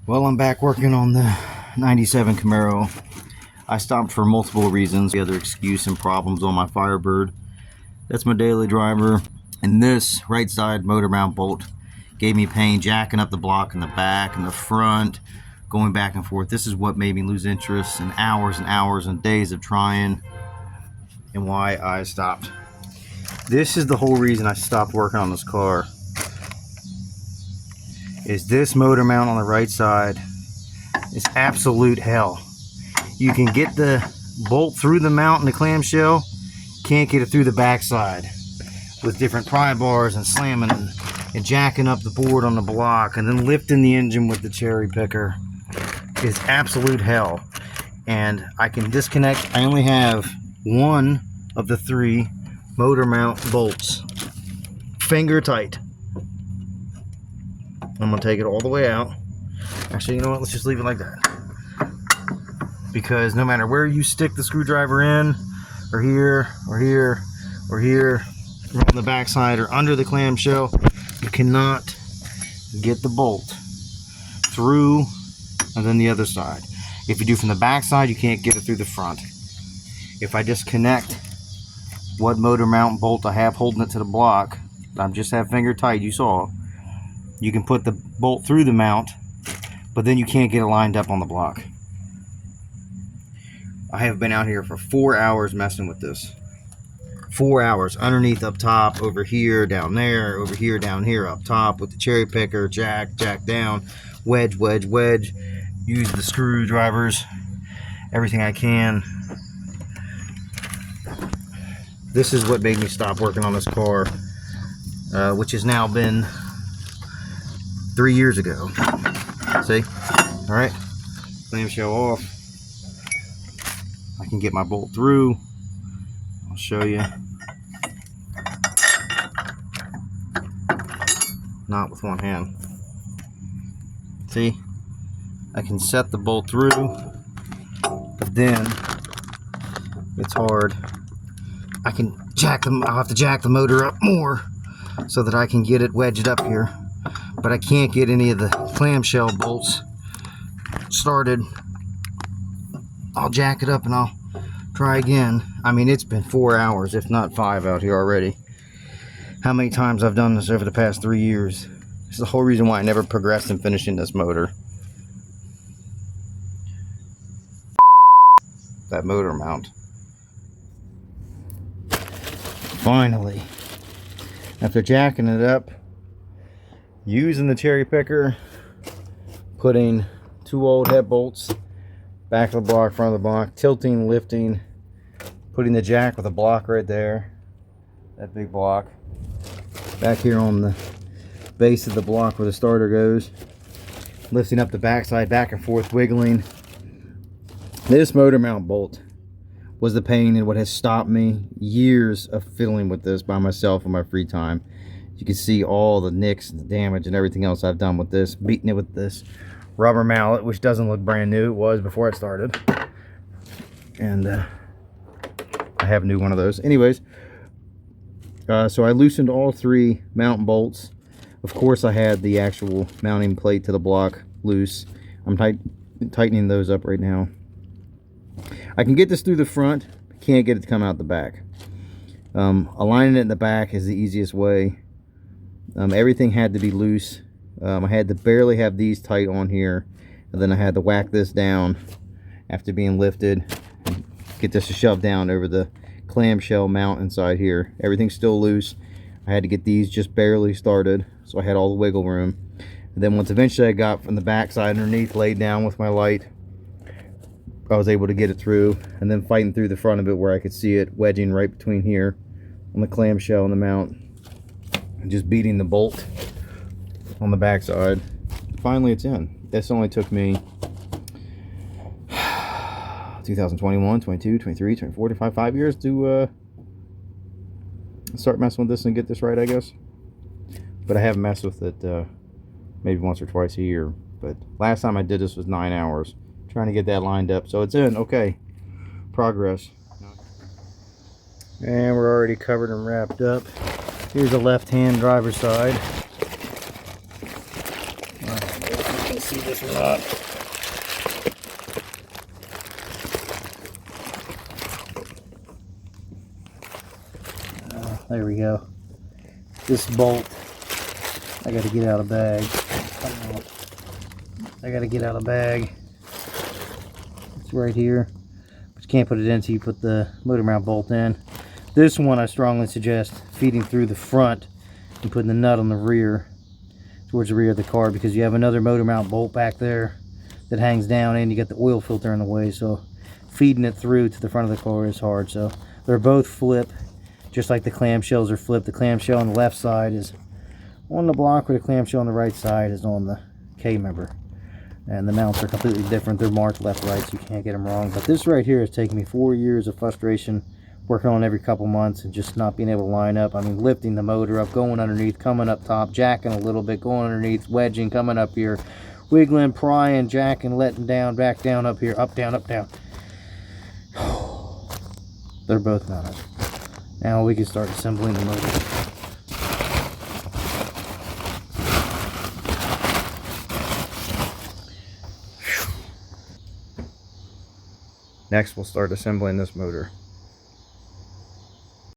Well, I'm back working on the 97 Camaro. I stopped for multiple reasons. The other excuse and problems on my Firebird. That's my daily driver. And this right side motor mount bolt gave me pain jacking up the block in the back and the front, going back and forth. This is what made me lose interest in hours and hours and days of trying, and why I stopped. This is the whole reason I stopped working on this car. Is this motor mount on the right side is absolute hell. You can get the bolt through the mount in the clamshell, can't get it through the backside with different pry bars and slamming and jacking up the board on the block and then lifting the engine with the cherry picker is absolute hell. And I can disconnect. I only have one of the three motor mount bolts, finger tight. I'm gonna take it all the way out. Actually, you know what? Let's just leave it like that. Because no matter where you stick the screwdriver in, or here, or here, or here, or on the backside, or under the clamshell, you cannot get the bolt through and then the other side. If you do from the backside, you can't get it through the front. If I disconnect what motor mount bolt I have holding it to the block, I just have finger tight, you saw, you can put the bolt through the mount, but then you can't get it lined up on the block. I have been out here for 4 hours messing with this. 4 hours, underneath, up top, over here, down there, over here, down here, up top, with the cherry picker, jack down, wedge, use the screwdrivers, everything I can. This is what made me stop working on this car, which has now been 3 years ago. See? Alright, clamshell off. I can get my bolt through. I'll show you. Not with one hand. See? I can set the bolt through, but then it's hard. I can jack them. I'll have to jack the motor up more so that I can get it wedged up here. But I can't get any of the clamshell bolts started. I'll jack it up and I'll try again. I mean, it's been 4 hours, if not 5, out here already. How many times I've done this over the past 3 years. This is the whole reason why I never progressed in finishing this motor. That motor mount. Finally, after jacking it up, using the cherry picker, putting 2 old head bolts back of the block, front of the block, tilting, lifting, putting the jack with a block right there, that big block, back here on the base of the block where the starter goes, lifting up the backside, back and forth, wiggling. This motor mount bolt was the pain and what has stopped me years of fiddling with this by myself in my free time. You can see all the nicks and the damage and everything else I've done with this, beating it with this rubber mallet, which doesn't look brand new. It was before it started. And I have a new one of those. Anyways, so I loosened all 3 mount bolts. Of course, I had the actual mounting plate to the block loose. I'm tightening those up right now. I can get this through the front, can't get it to come out the back. Aligning it in the back is the easiest way. Everything had to be loose. I had to barely have these tight on here, and then I had to whack this down after being lifted and get this to shove down over the clamshell mount inside here. Everything's still loose. I had to get these just barely started, so I had all the wiggle room. And then once eventually I got from the back side underneath, laid down with my light, I was able to get it through, and then fighting through the front of it where I could see it wedging right between here on the clamshell and the mount, and just beating the bolt on the back side. Finally, it's in. This only took me 2021, 22, 23, 24, 5 years to start messing with this and get this right, I guess. But I have messed with it maybe once or twice a year. But last time I did this was 9 hours. Trying to get that lined up, so it's in. Okay, progress. And we're already covered and wrapped up. Here's the left-hand driver's side. can see this or not. There we go. This bolt, I got to get out of bag. I got to get out of bag. It's right here. But you can't put it in until you put the motor mount bolt in. This one I strongly suggest feeding through the front and putting the nut on the rear, towards the rear of the car, because you have another motor mount bolt back there that hangs down, and you got the oil filter in the way, so feeding it through to the front of the car is hard. So they're both flip, just like the clamshells are flipped. The clamshell on the left side is on the block, where the clamshell on the right side is on the K member. And the mounts are completely different. They're marked left, right, so you can't get them wrong. But this right here has taken me 4 years of frustration, working on every couple months and just not being able to line up. I mean, lifting the motor up, going underneath, coming up top, jacking a little bit, going underneath, wedging, coming up here, wiggling, prying, jacking, letting down, back down, up here, up, down, up, down. They're both mounted. Now we can start assembling the motor. Next, we'll start assembling this motor.